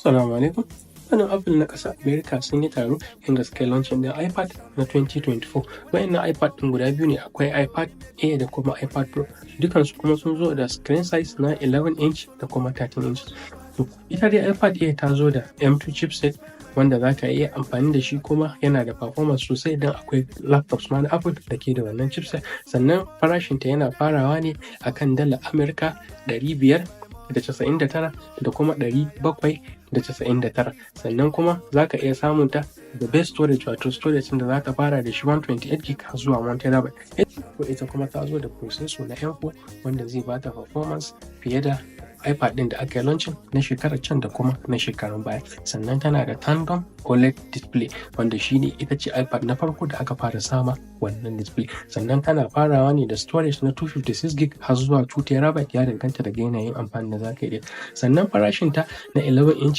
Assalamu alaikum. Kamfanin Apple na ƙasar America sun yi taro inda suka yi launching ɗin iPad na 2024. Waɗannan iPad ɗin guda biyu ne, akwai iPad Air da kuma iPad Pro. Dukansu kuma sun zo da screen size na 11 inch da kuma 13 inch. Ita dai iPad Air ta zo da M2 chipset wanda za ka iya amfani da shi, kuma yana da performance sosai don akwai laptops ma na Apple da ke da wannan chipset. Sannan farashinta yana farawa ne akan dala Amurka 599 da kuma 799. Sannan kuma za ka iya samun ta da best storage, wato storage da za ka fara da shi 128 gig zuwa 1 terabyte. Ita kuma ta zo da processor na M4 wanda zai bata performance fiye da iPad ɗin da aka yi launching na shekarar can da kuma na shekarun baya. Sannan tana da tandem OLED display wanda shine ita ce iPad na farko da aka fara sama wannan display. Sannan tana farawa ne da storage na 256 gig har zuwa 2 terabyte, ya danganta daga yanayin amfani da za ka yi. Sannan farashinta na 11 inches